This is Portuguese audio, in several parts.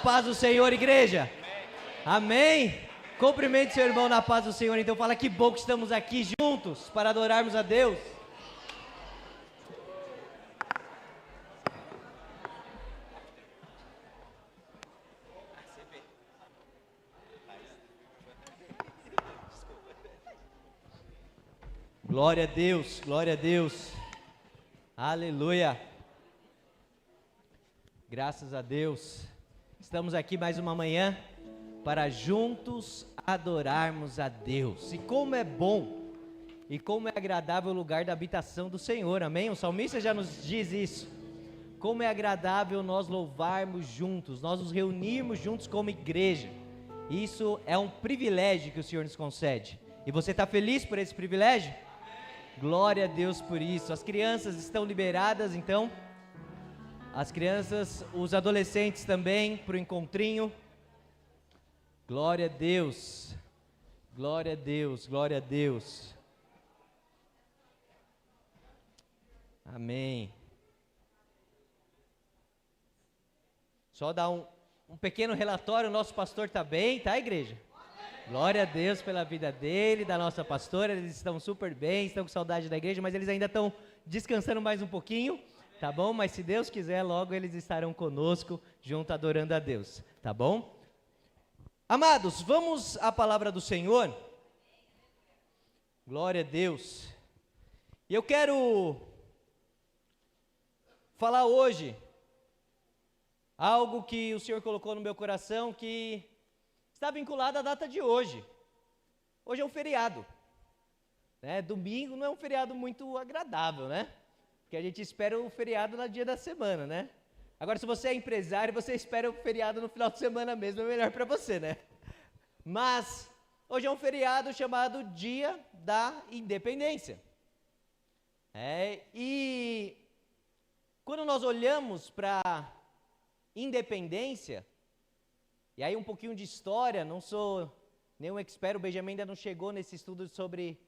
paz do Senhor, igreja. Amém? Cumprimente seu irmão na paz do Senhor. Então fala que bom que estamos aqui juntos para adorarmos a Deus. Glória a Deus, glória a Deus. Aleluia. Graças a Deus. Estamos aqui mais uma manhã para juntos adorarmos a Deus. E como é bom e como é agradável o lugar da habitação do Senhor, amém? O salmista já nos diz isso. Como é agradável nós louvarmos juntos, nós nos reunirmos juntos como igreja. Isso é um privilégio que o Senhor nos concede. E você está feliz por esse privilégio? Glória a Deus por isso. As crianças estão liberadas, então. As crianças, os adolescentes também, para o encontrinho. Glória a Deus. Glória a Deus, glória a Deus. Amém. Só dar um pequeno relatório, o nosso pastor está bem, tá, igreja? Glória a Deus pela vida dele, da nossa pastora, eles estão super bem, estão com saudade da igreja, mas eles ainda estão descansando mais um pouquinho, tá bom? Mas se Deus quiser, logo eles estarão conosco, junto adorando a Deus, tá bom? Amados, vamos à palavra do Senhor. Glória a Deus. E eu quero falar hoje algo que o Senhor colocou no meu coração que está vinculado à data de hoje. Hoje é um feriado, né? Domingo não é um feriado muito agradável, né? Porque a gente espera o feriado no dia da semana, né? Agora, se você é empresário, você espera o feriado no final de semana mesmo, é melhor para você, né? Mas hoje é um feriado chamado Dia da Independência. E quando nós olhamos para independência, e aí um pouquinho de história, não sou nenhum expert, o Benjamin ainda não chegou nesse estudo sobre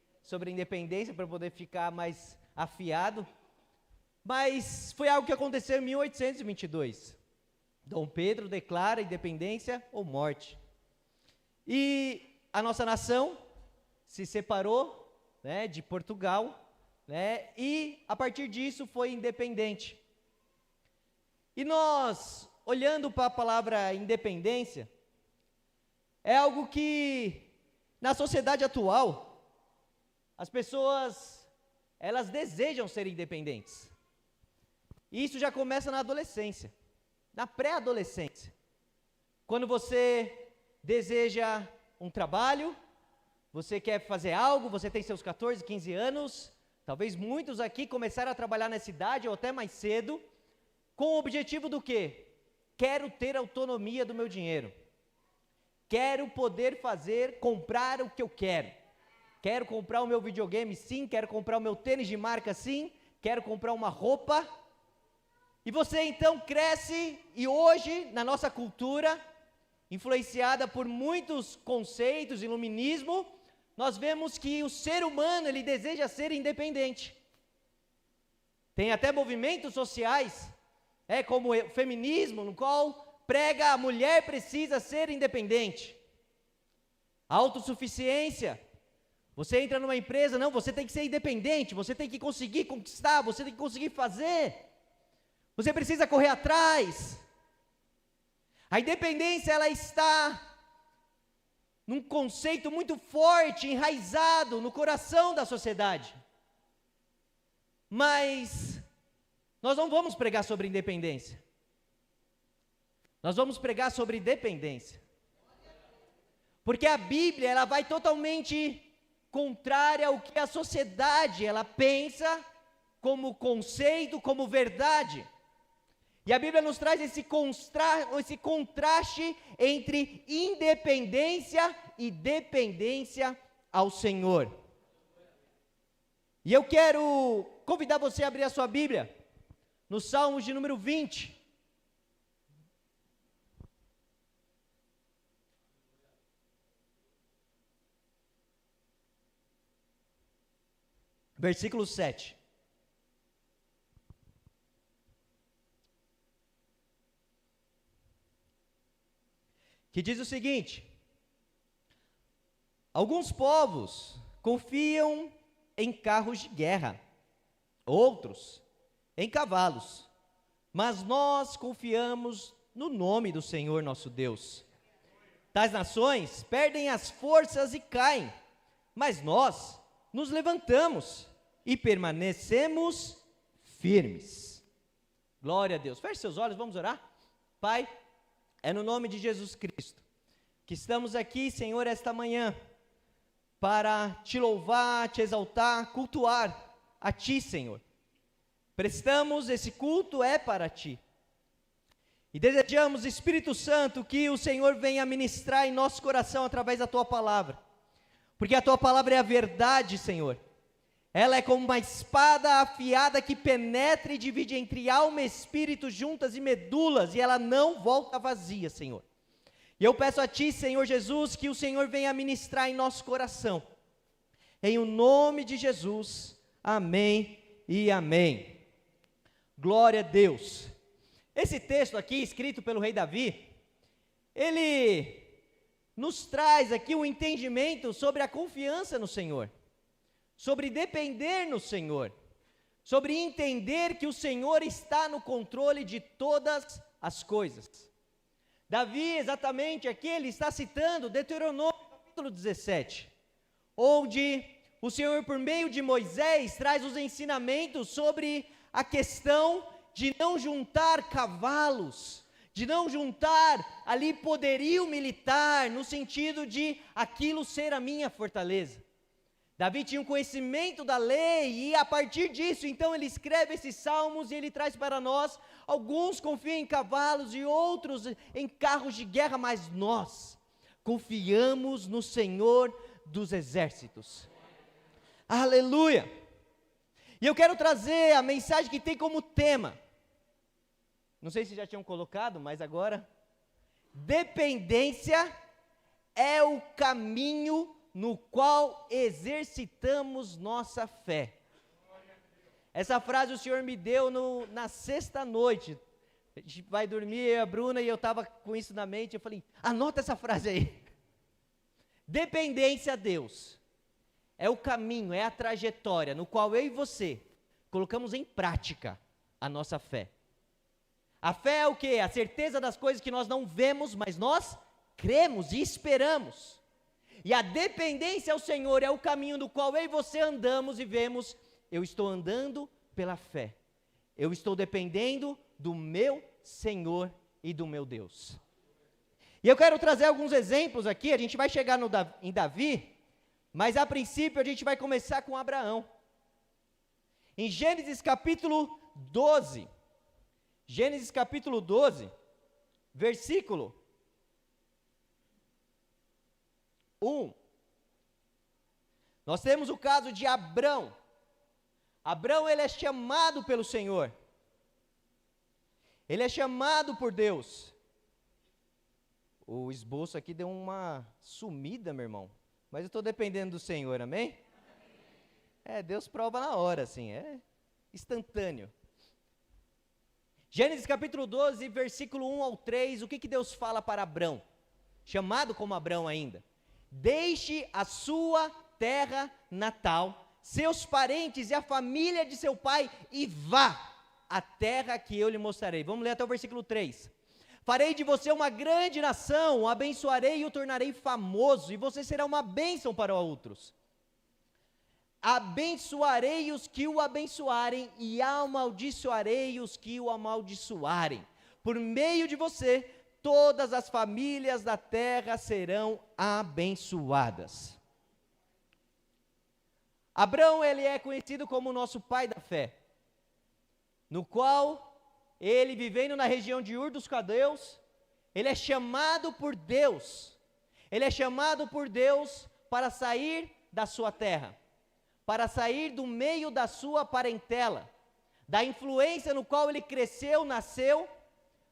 independência para poder ficar mais afiado, mas foi algo que aconteceu em 1822. Dom Pedro declara independência ou morte. E a nossa nação se separou, né, de Portugal, né, e a partir disso foi independente. E nós, olhando para a palavra independência, é algo que, na sociedade atual, as pessoas, elas desejam ser independentes. E isso já começa na adolescência, na pré-adolescência. Quando você deseja um trabalho, você quer fazer algo, você tem seus 14, 15 anos, talvez muitos aqui começaram a trabalhar nessa idade ou até mais cedo, com o objetivo do quê? Quero ter autonomia do meu dinheiro. Quero poder comprar o que eu quero. Quero comprar o meu videogame sim, quero comprar o meu tênis de marca sim, quero comprar uma roupa. E você então cresce e hoje, na nossa cultura, influenciada por muitos conceitos, iluminismo, nós vemos que o ser humano, ele deseja ser independente. Tem até movimentos sociais, como o feminismo, no qual prega a mulher precisa ser independente. Autossuficiência. Você entra numa empresa, não, você tem que ser independente, você tem que conseguir conquistar, você tem que conseguir fazer. Você precisa correr atrás. A independência, ela está num conceito muito forte, enraizado no coração da sociedade. Mas nós não vamos pregar sobre independência. Nós vamos pregar sobre dependência. Porque a Bíblia, ela vai totalmente contrária ao que a sociedade, ela pensa como conceito, como verdade. E a Bíblia nos traz esse contraste entre independência e dependência ao Senhor. E eu quero convidar você a abrir a sua Bíblia no Salmos de número 20. Versículo 7. que diz o seguinte: alguns povos confiam em carros de guerra, outros em cavalos, mas nós confiamos no nome do Senhor nosso Deus. Tais nações perdem as forças e caem, mas nós nos levantamos e permanecemos firmes. Glória a Deus. Feche seus olhos, vamos orar. Pai, é no nome de Jesus Cristo que estamos aqui, Senhor, esta manhã, para te louvar, te exaltar, cultuar a ti, Senhor. Prestamos esse culto para ti. E desejamos, Espírito Santo, que o Senhor venha ministrar em nosso coração através da tua palavra. Porque a tua palavra é a verdade, Senhor. Ela é como uma espada afiada que penetra e divide entre alma e espírito, juntas e medulas, e ela não volta vazia, Senhor. E eu peço a ti, Senhor Jesus, que o Senhor venha ministrar em nosso coração. Em o nome de Jesus, amém e amém. Glória a Deus. Esse texto aqui, escrito pelo rei Davi, ele nos traz aqui um entendimento sobre a confiança no Senhor, sobre depender no Senhor, sobre entender que o Senhor está no controle de todas as coisas. Davi, exatamente aqui, ele está citando Deuteronômio capítulo 17, onde o Senhor, por meio de Moisés, traz os ensinamentos sobre a questão de não juntar cavalos, de não juntar ali poderio militar, no sentido de aquilo ser a minha fortaleza. Davi tinha um conhecimento da lei, e a partir disso, então, ele escreve esses salmos, e ele traz para nós: alguns confiam em cavalos e outros em carros de guerra, mas nós confiamos no Senhor dos exércitos. Aleluia! E eu quero trazer a mensagem que tem como tema, não sei se já tinham colocado, mas agora: dependência é o caminho no qual exercitamos nossa fé. Essa frase o Senhor me deu na sexta noite. A gente vai dormir, eu e a Bruna, e eu estava com isso na mente. Eu falei: anota essa frase aí. Dependência a Deus é o caminho, é a trajetória no qual eu e você colocamos em prática a nossa fé. A fé é o quê? A certeza das coisas que nós não vemos, mas nós cremos e esperamos. E a dependência ao Senhor é o caminho no qual eu e você andamos e vemos: eu estou andando pela fé, eu estou dependendo do meu Senhor e do meu Deus. E eu quero trazer alguns exemplos aqui. A gente vai chegar em Davi, mas a princípio a gente vai começar com Abraão. Em Gênesis capítulo 12, Gênesis capítulo 12, versículo 1, nós temos o caso de Abrão. Abrão, ele é chamado pelo Senhor, ele é chamado por Deus. O esboço aqui deu uma sumida, meu irmão, mas eu estou dependendo do Senhor, amém? Deus prova na hora, assim, é instantâneo. Gênesis capítulo 12, versículo 1 ao 3, o que Deus fala para Abrão, chamado como Abrão ainda? Deixe a sua terra natal, seus parentes e a família de seu pai, e vá à terra que eu lhe mostrarei. Vamos ler até o versículo 3. Farei de você uma grande nação, o abençoarei e o tornarei famoso, e você será uma bênção para outros. Abençoarei os que o abençoarem, e amaldiçoarei os que o amaldiçoarem. Por meio de você, todas as famílias da terra serão abençoadas. Abrão, ele é conhecido como o nosso pai da fé, no qual ele, vivendo na região de Ur dos Caldeus, ele é chamado por Deus. Ele é chamado por Deus para sair da sua terra, para sair do meio da sua parentela, da influência no qual ele cresceu, nasceu.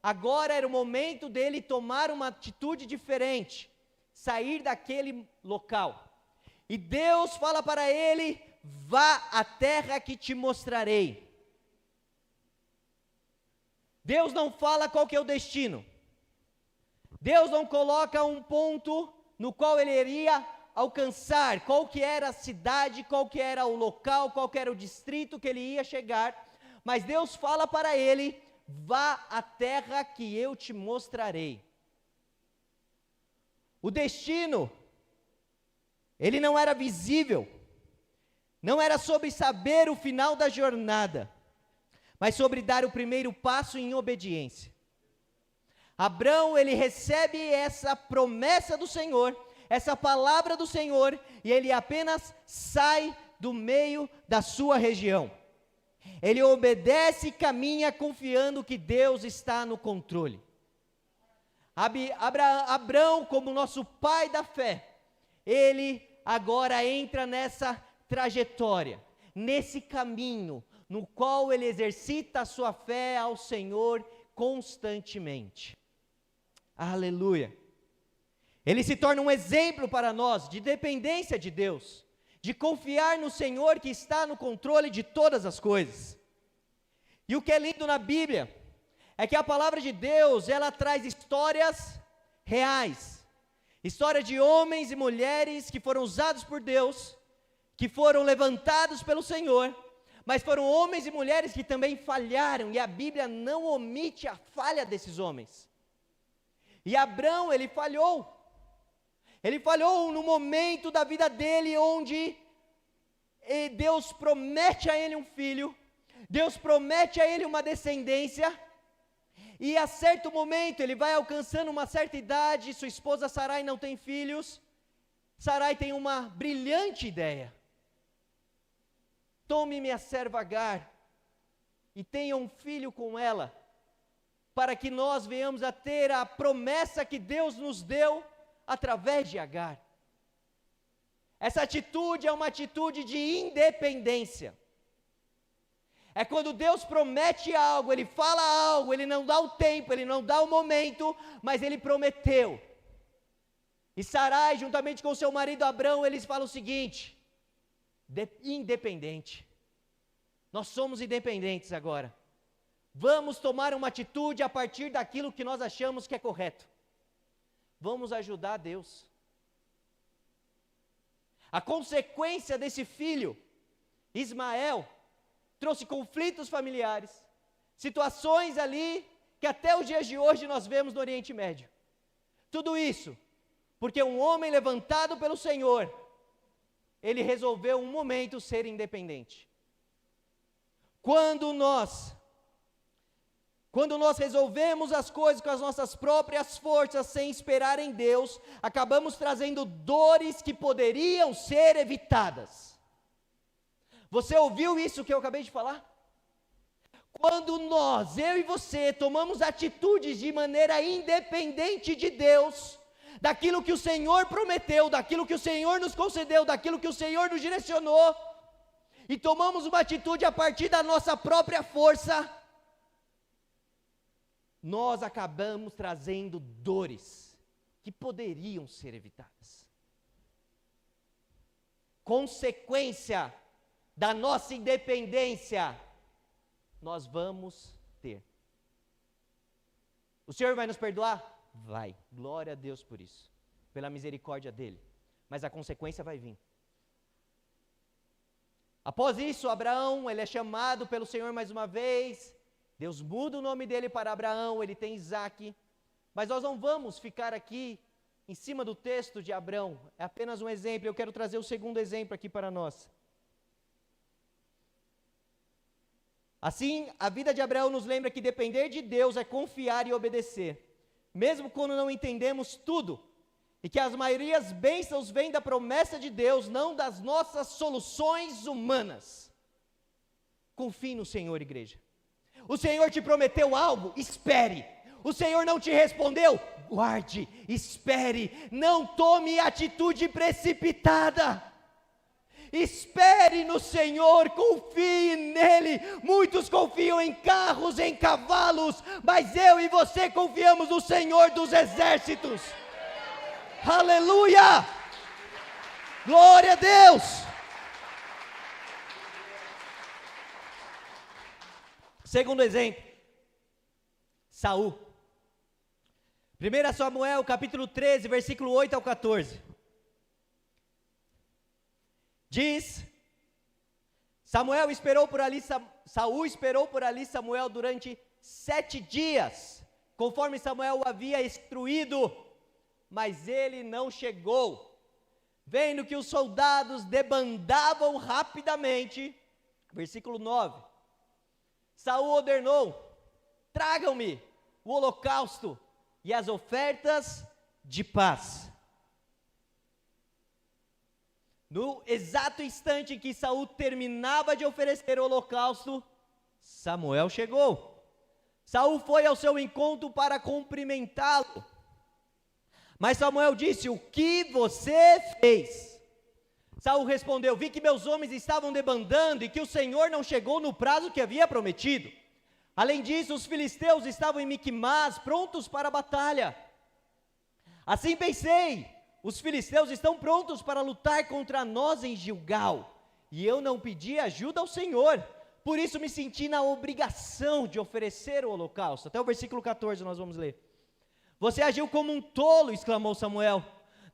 Agora era o momento dele tomar uma atitude diferente, sair daquele local. E Deus fala para ele: vá à terra que te mostrarei. Deus não fala qual que é o destino. Deus não coloca um ponto no qual ele iria alcançar, qual que era a cidade, qual que era o local, qual que era o distrito que ele ia chegar, mas Deus fala para ele: vá à terra que eu te mostrarei. O destino, ele não era visível, não era sobre saber o final da jornada, mas sobre dar o primeiro passo em obediência. Abrão, ele recebe essa promessa do Senhor, essa palavra do Senhor, e ele apenas sai do meio da sua região. Ele obedece e caminha confiando que Deus está no controle. Abrão, como nosso pai da fé, ele agora entra nessa trajetória, nesse caminho, no qual ele exercita a sua fé ao Senhor constantemente. Aleluia. Ele se torna um exemplo para nós de dependência de Deus, de confiar no Senhor que está no controle de todas as coisas. E o que é lindo na Bíblia é que a palavra de Deus, ela traz histórias reais, histórias de homens e mulheres que foram usados por Deus, que foram levantados pelo Senhor, mas foram homens e mulheres que também falharam, e a Bíblia não omite a falha desses homens. E Abrão, ele falhou no momento da vida dele, onde Deus promete a ele um filho, Deus promete a ele uma descendência, e a certo momento ele vai alcançando uma certa idade, sua esposa Sarai não tem filhos, Sarai tem uma brilhante ideia: tome minha serva Agar, e tenha um filho com ela, para que nós venhamos a ter a promessa que Deus nos deu através de Agar. Essa atitude é uma atitude de independência. É quando Deus promete algo, Ele fala algo, Ele não dá o tempo, Ele não dá o momento, mas Ele prometeu. E Sarai, juntamente com seu marido Abrão, eles falam o seguinte: independente. Nós somos independentes agora. Vamos tomar uma atitude a partir daquilo que nós achamos que é correto. Vamos ajudar Deus. A consequência desse filho, Ismael, trouxe conflitos familiares, situações ali que até os dias de hoje nós vemos no Oriente Médio. Tudo isso porque um homem levantado pelo Senhor, ele resolveu um momento ser independente. Quando nós resolvemos as coisas com as nossas próprias forças, sem esperar em Deus, acabamos trazendo dores que poderiam ser evitadas. Você ouviu isso que eu acabei de falar? Quando nós, eu e você, tomamos atitudes de maneira independente de Deus, daquilo que o Senhor prometeu, daquilo que o Senhor nos concedeu, daquilo que o Senhor nos direcionou, e tomamos uma atitude a partir da nossa própria força, nós acabamos trazendo dores que poderiam ser evitadas. Consequência da nossa independência, nós vamos ter. O Senhor vai nos perdoar? Vai. Glória a Deus por isso, pela misericórdia dEle. Mas a consequência vai vir. Após isso, Abraão, ele é chamado pelo Senhor mais uma vez. Deus muda o nome dele para Abraão, ele tem Isaque. Mas nós não vamos ficar aqui em cima do texto de Abraão. É apenas um exemplo. Eu quero trazer o segundo exemplo aqui para nós. Assim, a vida de Abraão nos lembra que depender de Deus é confiar e obedecer, mesmo quando não entendemos tudo, e que as maiorias bênçãos vêm da promessa de Deus, não das nossas soluções humanas. Confie no Senhor, igreja. O Senhor te prometeu algo? Espere. O Senhor não te respondeu? Guarde, espere, não tome atitude precipitada. Espere no Senhor, confie nele. Muitos confiam em carros, em cavalos, mas eu e você confiamos no Senhor dos exércitos. Aleluia! Glória a Deus! Segundo exemplo, Saul. 1 Samuel, capítulo 13, versículo 8 ao 14. Diz: Saul esperou por ali Samuel durante 7 dias, conforme Samuel o havia instruído, mas ele não chegou. Vendo que os soldados debandavam rapidamente, versículo 9, Saul ordenou: tragam-me o holocausto e as ofertas de paz. No exato instante em que Saul terminava de oferecer o holocausto, Samuel chegou. Saul foi ao seu encontro para cumprimentá-lo. Mas Samuel disse: o que você fez? Saul respondeu: vi que meus homens estavam debandando e que o Senhor não chegou no prazo que havia prometido. Além disso, os filisteus estavam em Miquimás, prontos para a batalha. Assim pensei: os filisteus estão prontos para lutar contra nós em Gilgal, e eu não pedi ajuda ao Senhor, por isso me senti na obrigação de oferecer o holocausto. Até o versículo 14 nós vamos ler. Você agiu como um tolo, exclamou Samuel.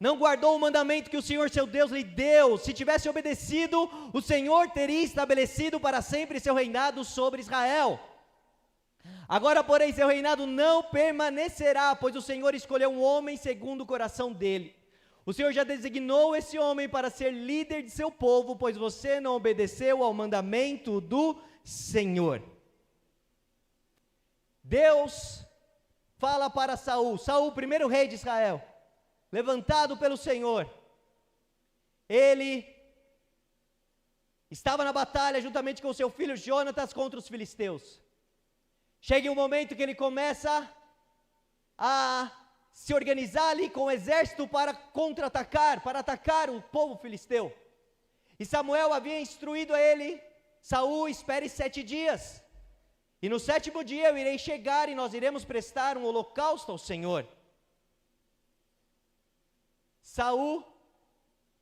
Não guardou o mandamento que o Senhor seu Deus lhe deu. Se tivesse obedecido, o Senhor teria estabelecido para sempre seu reinado sobre Israel. Agora, porém, seu reinado não permanecerá, pois o Senhor escolheu um homem segundo o coração dele. O Senhor já designou esse homem para ser líder de seu povo, pois você não obedeceu ao mandamento do Senhor. Deus fala para Saul, Saul, primeiro rei de Israel, levantado pelo Senhor. Ele estava na batalha juntamente com seu filho Jonatas contra os filisteus. Chega um momento que ele começa a se organizar ali com o exército para contra-atacar, para atacar o povo filisteu. E Samuel havia instruído a ele: Saul, espere 7 dias. E no 7º dia eu irei chegar e nós iremos prestar um holocausto ao Senhor. Saul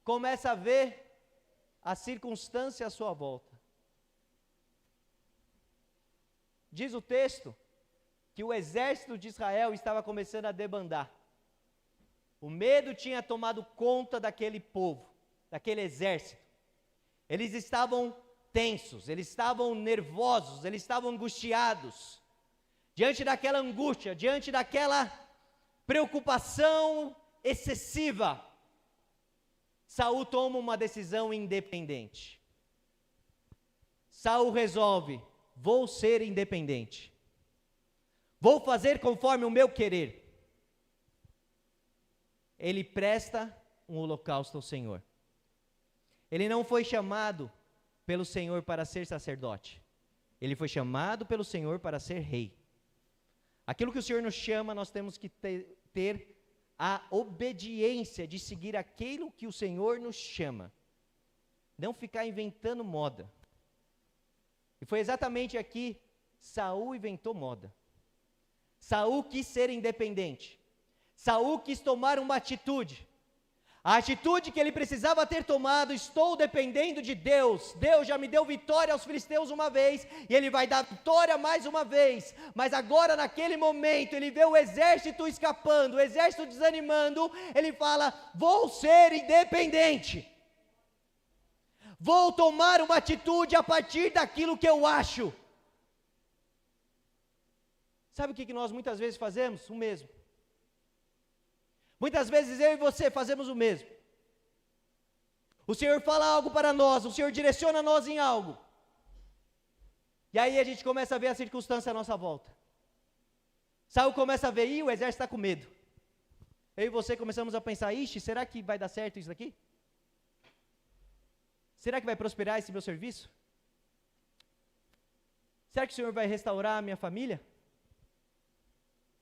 começa a ver a circunstância à sua volta. Diz o texto que o exército de Israel estava começando a debandar. O medo tinha tomado conta daquele povo, daquele exército. Eles estavam tensos, eles estavam nervosos, eles estavam angustiados. Diante daquela angústia, diante daquela preocupação excessiva, Saul toma uma decisão independente. Saul resolve: vou ser independente. Vou fazer conforme o meu querer. Ele presta um holocausto ao Senhor. Ele não foi chamado pelo Senhor para ser sacerdote. Ele foi chamado pelo Senhor para ser rei. Aquilo que o Senhor nos chama, nós temos que ter a obediência de seguir aquilo que o Senhor nos chama. Não ficar inventando moda. E foi exatamente aqui, Saul inventou moda. Saul quis ser independente. Saul quis tomar uma atitude. A atitude que ele precisava ter tomado: estou dependendo de Deus. Deus já me deu vitória aos filisteus uma vez, e Ele vai dar vitória mais uma vez. Mas agora, naquele momento, ele vê o exército escapando, o exército desanimando. Ele fala: vou ser independente. Vou tomar uma atitude a partir daquilo que eu acho. Sabe o que nós muitas vezes fazemos? O mesmo. Muitas vezes eu e você fazemos o mesmo. O Senhor fala algo para nós, o Senhor direciona nós em algo. E aí a gente começa a ver a circunstância à nossa volta. Saul começa a ver: o exército está com medo. Eu e você começamos a pensar: ixi, será que vai dar certo isso daqui? Será que vai prosperar esse meu serviço? Será que o Senhor vai restaurar a minha família?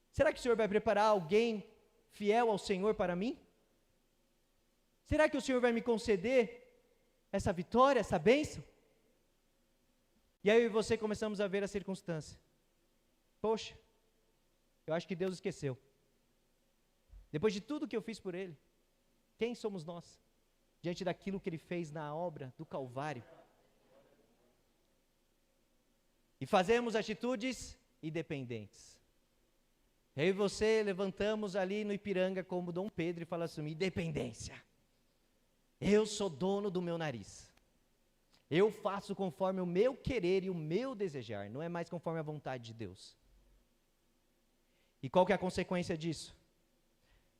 Será que o Senhor vai preparar alguém fiel ao Senhor para mim? Será que o Senhor vai me conceder essa vitória, essa bênção? E aí eu e você começamos a ver a circunstância. Poxa, eu acho que Deus esqueceu. Depois de tudo que eu fiz por Ele, quem somos nós? Diante daquilo que Ele fez na obra do Calvário. E fazemos atitudes independentes. Eu e você levantamos ali no Ipiranga como Dom Pedro e falamos assim: independência. Eu sou dono do meu nariz. Eu faço conforme o meu querer e o meu desejar, não é mais conforme a vontade de Deus. E qual que é a consequência disso?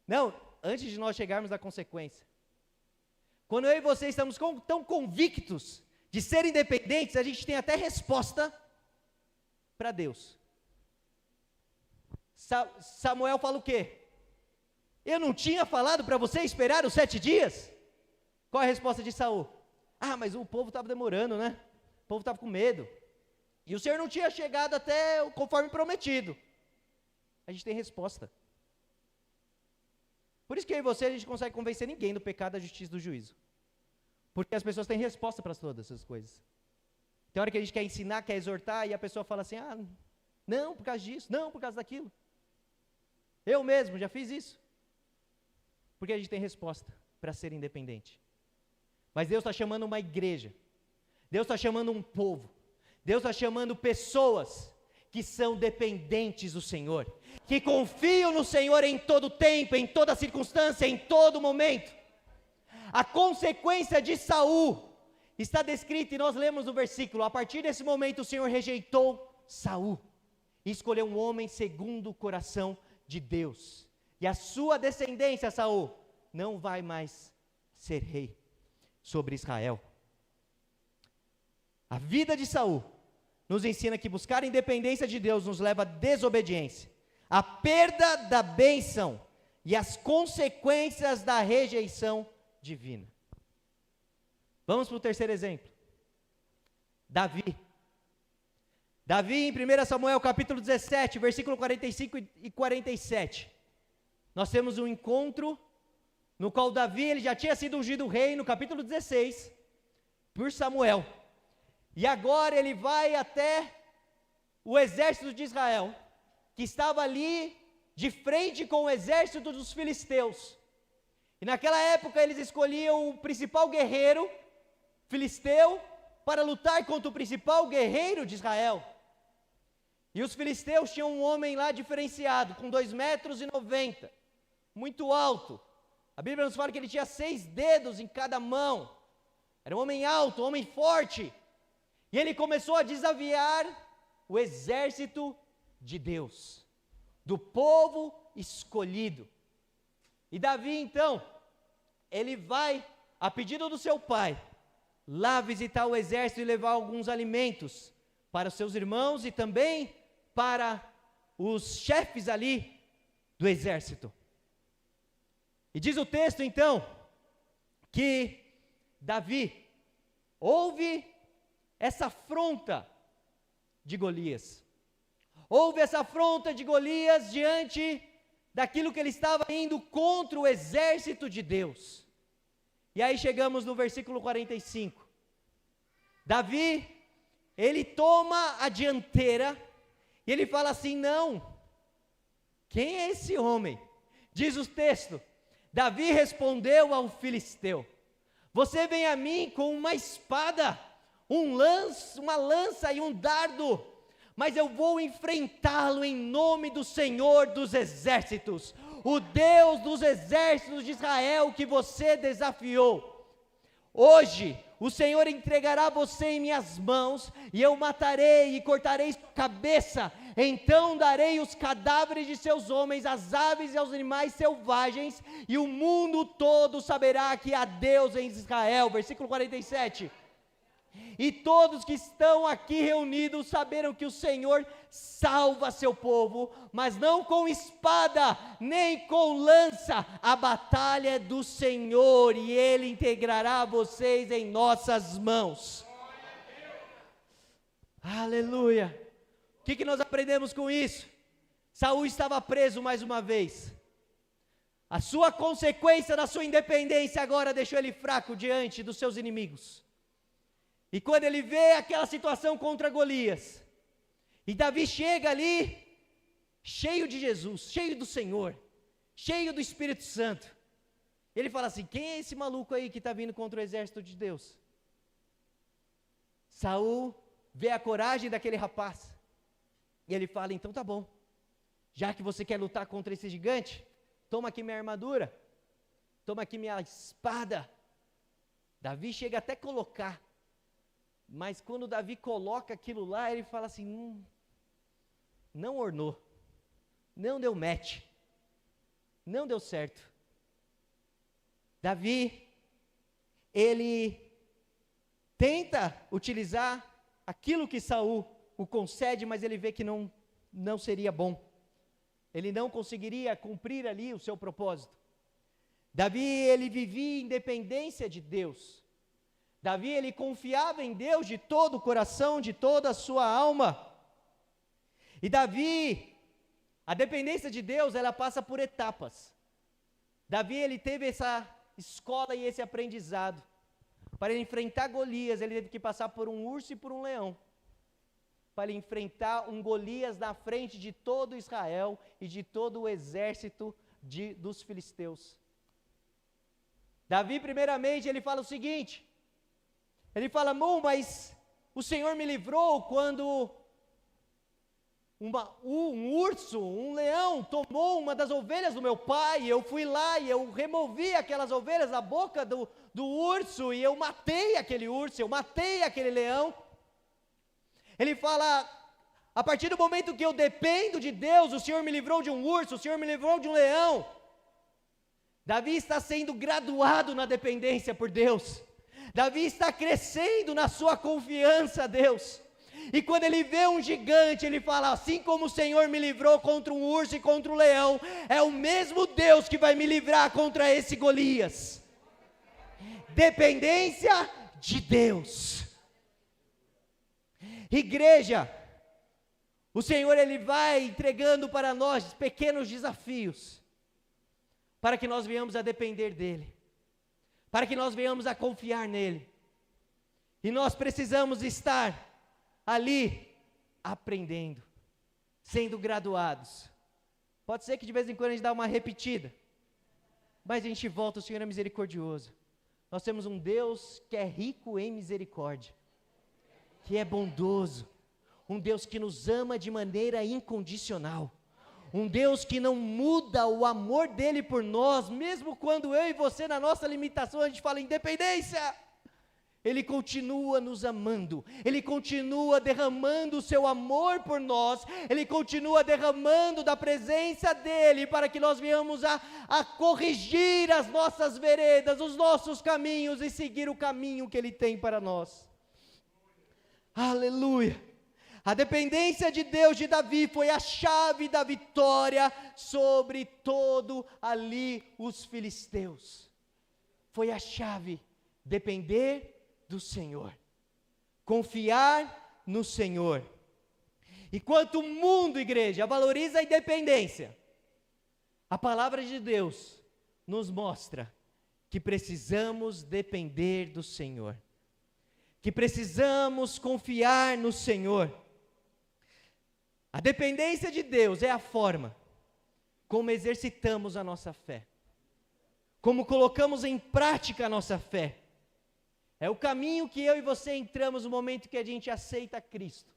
Não, antes de nós chegarmos à consequência. Quando eu e você estamos tão convictos de ser independentes, a gente tem até resposta para Deus. Samuel fala o quê? Eu não tinha falado para você esperar os 7 dias? Qual é a resposta de Saul? Ah, mas o povo estava demorando, né? O povo estava com medo. E o Senhor não tinha chegado até conforme prometido. A gente tem resposta. Por isso que eu e você, a gente consegue convencer ninguém do pecado, da justiça e do juízo. Porque as pessoas têm resposta para todas essas coisas. Tem hora que a gente quer ensinar, quer exortar, e a pessoa fala assim: ah, não, por causa disso, não, por causa daquilo. Eu mesmo já fiz isso. Porque a gente tem resposta para ser independente. Mas Deus está chamando uma igreja. Deus está chamando um povo. Deus está chamando pessoas que são dependentes do Senhor, que confiam no Senhor em todo tempo, em toda circunstância, em todo momento. A consequência de Saul está descrita, e nós lemos no versículo: a partir desse momento o Senhor rejeitou Saul e escolheu um homem segundo o coração de Deus, e a sua descendência, Saul, não vai mais ser rei sobre Israel. A vida de Saul nos ensina que buscar a independência de Deus nos leva à desobediência, à perda da bênção e às consequências da rejeição divina. Vamos para o terceiro exemplo. Davi. Davi, em 1 Samuel capítulo 17, versículo 45 e 47. Nós temos um encontro no qual Davi, ele já tinha sido ungido rei no capítulo 16, por Samuel. E agora ele vai até o exército de Israel, que estava ali de frente com o exército dos filisteus. E naquela época eles escolhiam o principal guerreiro filisteu para lutar contra o principal guerreiro de Israel. E os filisteus tinham um homem lá diferenciado, com 2,90 metros, muito alto. A Bíblia nos fala que ele tinha 6 dedos em cada mão. Era um homem alto, um homem forte. E ele começou a desafiar o exército de Deus, do povo escolhido. E Davi, então, ele vai, a pedido do seu pai, lá visitar o exército e levar alguns alimentos para os seus irmãos e também para os chefes ali do exército. E diz o texto, então, que Davi ouve essa afronta de Golias. Houve essa afronta de Golias diante daquilo que ele estava indo contra o exército de Deus. E aí chegamos no versículo 45. Davi, ele toma a dianteira e ele fala assim: não, quem é esse homem? Diz o texto: Davi respondeu ao filisteu: você vem a mim com uma espada, uma lança e um dardo, mas eu vou enfrentá-lo em nome do Senhor dos exércitos, o Deus dos exércitos de Israel que você desafiou. Hoje o Senhor entregará você em minhas mãos, e eu matarei e cortarei sua cabeça. Então darei os cadáveres de seus homens às aves e aos animais selvagens, e o mundo todo saberá que há Deus em Israel. Versículo 47. E todos que estão aqui reunidos saberam que o Senhor salva seu povo, mas não com espada, nem com lança. A batalha é do Senhor, e Ele integrará vocês em nossas mãos. Aleluia. O que nós aprendemos com isso? Saul estava preso mais uma vez. A sua consequência da sua independência agora deixou ele fraco diante dos seus inimigos. E quando ele vê aquela situação contra Golias, e Davi chega ali, cheio de Jesus, cheio do Senhor, cheio do Espírito Santo, ele fala assim: quem é esse maluco aí que está vindo contra o exército de Deus? Saul vê a coragem daquele rapaz, e ele fala: então tá bom, Já que você quer lutar contra esse gigante, toma aqui minha armadura, toma aqui minha espada. Davi chega até a colocar, mas quando Davi coloca aquilo lá, ele fala assim, não ornou, não deu match, não deu certo. Davi, ele tenta utilizar aquilo que Saul o concede, mas ele vê que não seria bom. Ele não conseguiria cumprir ali o seu propósito. Davi, ele vivia em dependência de Deus. Davi, ele confiava em Deus de todo o coração, de toda a sua alma. E Davi, a dependência de Deus, ela passa por etapas. Davi, ele teve essa escola e esse aprendizado. Para ele enfrentar Golias, ele teve que passar por um urso e por um leão. Para ele enfrentar um Golias na frente de todo Israel e de todo o exército dos filisteus. Davi, primeiramente, ele fala o seguinte, ele fala, mas o Senhor me livrou quando um urso, um leão, tomou uma das ovelhas do meu pai, eu fui lá e eu removi aquelas ovelhas da boca do urso, e eu matei aquele urso, eu matei aquele leão. Ele fala, a partir do momento que eu dependo de Deus, o Senhor me livrou de um urso, o Senhor me livrou de um leão. Davi está sendo graduado na dependência por Deus. Davi está crescendo na sua confiança a Deus. E quando ele vê um gigante, ele fala, assim como o Senhor me livrou contra um urso e contra um leão, é o mesmo Deus que vai me livrar contra esse Golias. Dependência de Deus. Igreja, o Senhor, ele vai entregando para nós pequenos desafios, para que nós venhamos a depender dEle, para que nós venhamos a confiar nele. E nós precisamos estar ali, aprendendo, sendo graduados. Pode ser que de vez em quando a gente dá uma repetida, mas a gente volta, o Senhor é misericordioso. Nós temos um Deus que é rico em misericórdia, que é bondoso, um Deus que nos ama de maneira incondicional, um Deus que não muda o amor dele por nós, mesmo quando eu e você, na nossa limitação, a gente fala independência. Ele continua nos amando, Ele continua derramando o seu amor por nós, Ele continua derramando da presença dEle, para que nós venhamos a corrigir as nossas veredas, os nossos caminhos, e seguir o caminho que Ele tem para nós. Aleluia! A dependência de Deus de Davi foi a chave da vitória sobre todo ali os filisteus. Foi a chave, depender do Senhor, confiar no Senhor. Enquanto o mundo, igreja, valoriza a independência, a palavra de Deus nos mostra que precisamos depender do Senhor, que precisamos confiar no Senhor. A dependência de Deus é a forma como exercitamos a nossa fé, como colocamos em prática a nossa fé. É o caminho que eu e você entramos no momento que a gente aceita Cristo.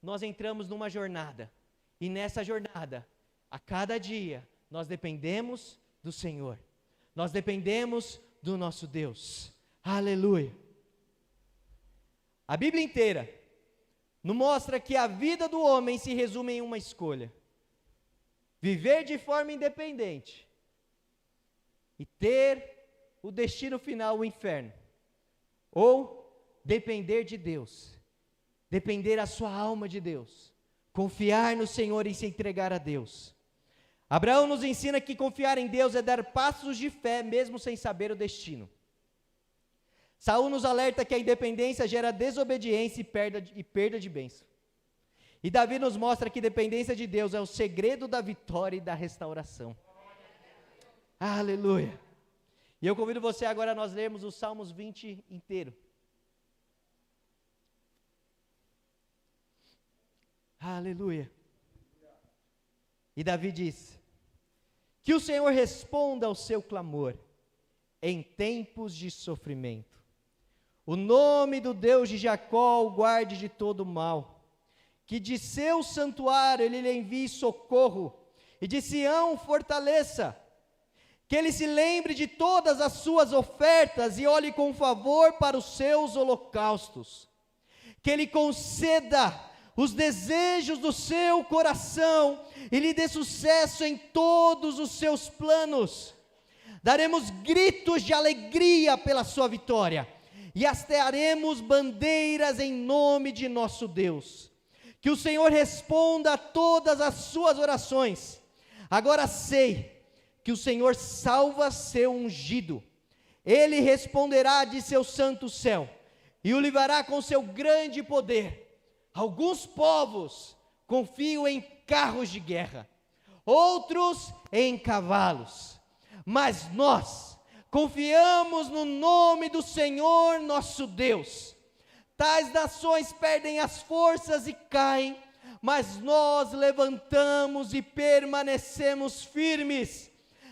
Nós entramos numa jornada, e nessa jornada, a cada dia, nós dependemos do Senhor, nós dependemos do nosso Deus. Aleluia! A Bíblia inteira nos mostra que a vida do homem se resume em uma escolha: viver de forma independente e ter o destino final, o inferno, ou depender de Deus, depender a sua alma de Deus, confiar no Senhor e se entregar a Deus. Abraão nos ensina que confiar em Deus é dar passos de fé mesmo sem saber o destino. Saul nos alerta que a independência gera desobediência e perda de bênção. E Davi nos mostra que dependência de Deus é o segredo da vitória e da restauração. Aleluia! E eu convido você agora a nós lermos o Salmos 20 inteiro. Aleluia! E Davi diz: que o Senhor responda ao seu clamor em tempos de sofrimento. O nome do Deus de Jacó o guarde de todo mal. Que de seu santuário ele lhe envie socorro e de Sião fortaleça. Que ele se lembre de todas as suas ofertas e olhe com favor para os seus holocaustos. Que ele conceda os desejos do seu coração e lhe dê sucesso em todos os seus planos. Daremos gritos de alegria pela sua vitória e hastearemos bandeiras em nome de nosso Deus. Que o Senhor responda a todas as suas orações. Agora sei que o Senhor salva seu ungido. Ele responderá de seu santo céu e o livrará com seu grande poder. Alguns povos confiam em carros de guerra, outros em cavalos, mas nós confiamos no nome do Senhor nosso Deus. Tais nações perdem as forças e caem, mas nós levantamos e permanecemos firmes.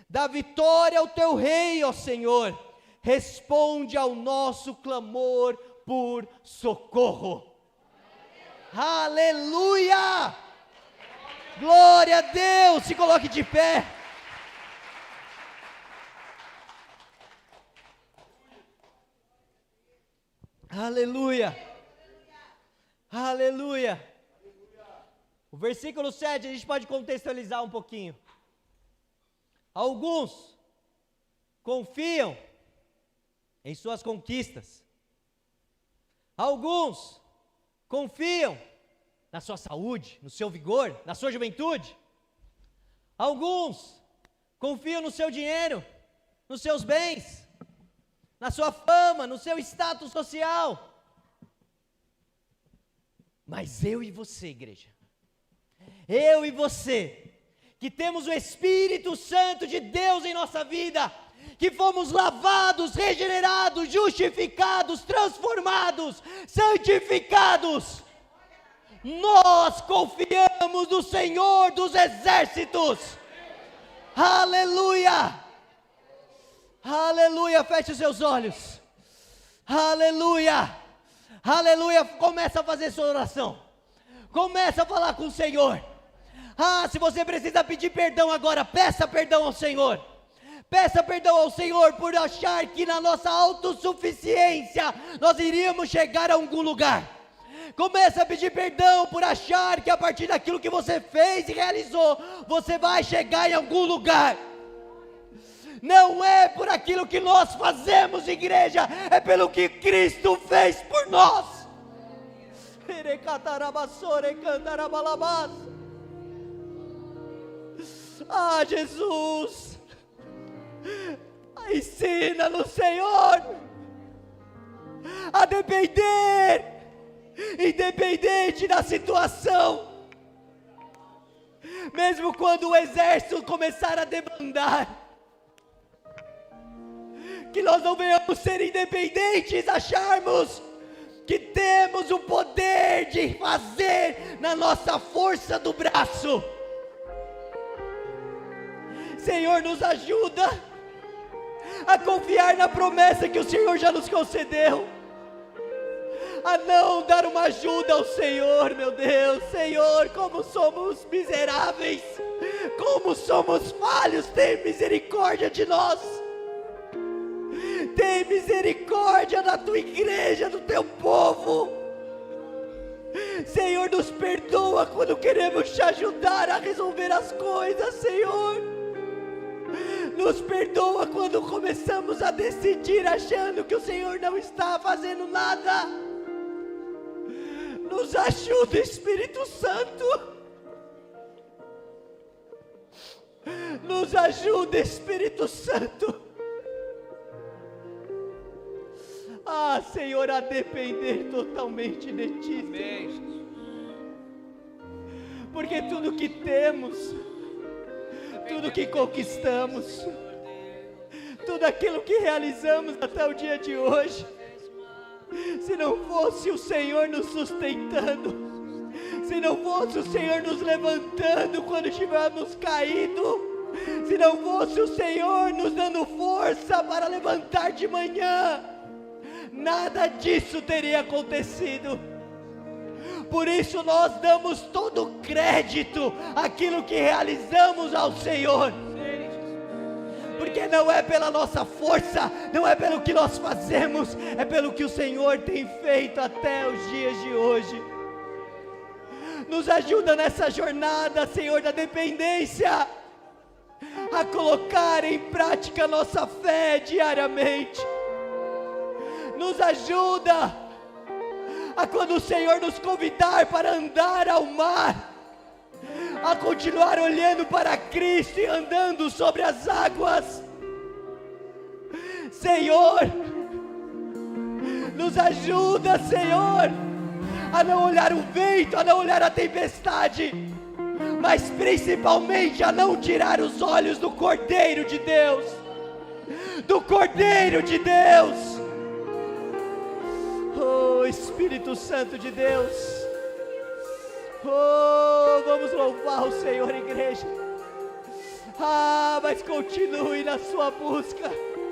Dá vitória ao teu rei, ó Senhor, responde ao nosso clamor por socorro. Aleluia! Glória a Deus! Se coloque de pé. Aleluia! Aleluia! O versículo 7 a gente pode contextualizar um pouquinho. Alguns confiam em suas conquistas. Alguns confiam na sua saúde, no seu vigor, na sua juventude. Alguns confiam no seu dinheiro, nos seus bens, na sua fama, no seu status social. Mas eu e você, igreja, eu e você, que temos o Espírito Santo de Deus em nossa vida, que fomos lavados, regenerados, justificados, transformados, santificados, nós confiamos no Senhor dos exércitos. Aleluia! Aleluia! Feche os seus olhos. Aleluia! Aleluia! Começa a fazer sua oração. Começa a falar com o Senhor. Se você precisa pedir perdão agora, peça perdão ao Senhor. Peça perdão ao Senhor por achar que na nossa autossuficiência nós iríamos chegar a algum lugar. Comece a pedir perdão por achar que a partir daquilo que você fez e realizou, você vai chegar em algum lugar. Não é por aquilo que nós fazemos, igreja, é pelo que Cristo fez por nós. Jesus, ensina-nos, Senhor, a depender, independente da situação, mesmo quando o exército começar a demandar, que nós não venhamos ser independentes, acharmos que temos o poder de fazer na nossa força do braço. Senhor, nos ajuda a confiar na promessa que o Senhor já nos concedeu, a não dar uma ajuda ao Senhor, meu Deus. Senhor, como somos miseráveis, como somos falhos, tem misericórdia de nós. Tem misericórdia da tua igreja, do teu povo. Senhor, nos perdoa quando queremos te ajudar a resolver as coisas, Senhor. Nos perdoa quando começamos a decidir achando que o Senhor não está fazendo nada. Nos ajuda, Espírito Santo. Nos ajuda, Espírito Santo. Senhor, a depender totalmente de Ti. Amém. Porque tudo que temos, tudo que conquistamos, tudo aquilo que realizamos até o dia de hoje, se não fosse o Senhor nos sustentando, se não fosse o Senhor nos levantando quando estivermos caídos, se não fosse o Senhor nos dando força para levantar de manhã, nada disso teria acontecido. Por isso nós damos todo o crédito àquilo que realizamos ao Senhor. Porque não é pela nossa força, não é pelo que nós fazemos, é pelo que o Senhor tem feito até os dias de hoje. Nos ajuda nessa jornada, Senhor, da dependência, a colocar em prática a nossa fé diariamente. Nos ajuda a, quando o Senhor nos convidar para andar ao mar, a continuar olhando para Cristo e andando sobre as águas. Senhor, nos ajuda, Senhor, a não olhar o vento, a não olhar a tempestade, mas principalmente a não tirar os olhos do Cordeiro de Deus, do Cordeiro de Deus. Oh, Espírito Santo de Deus, oh, vamos louvar o Senhor, igreja. Mas continue na sua busca.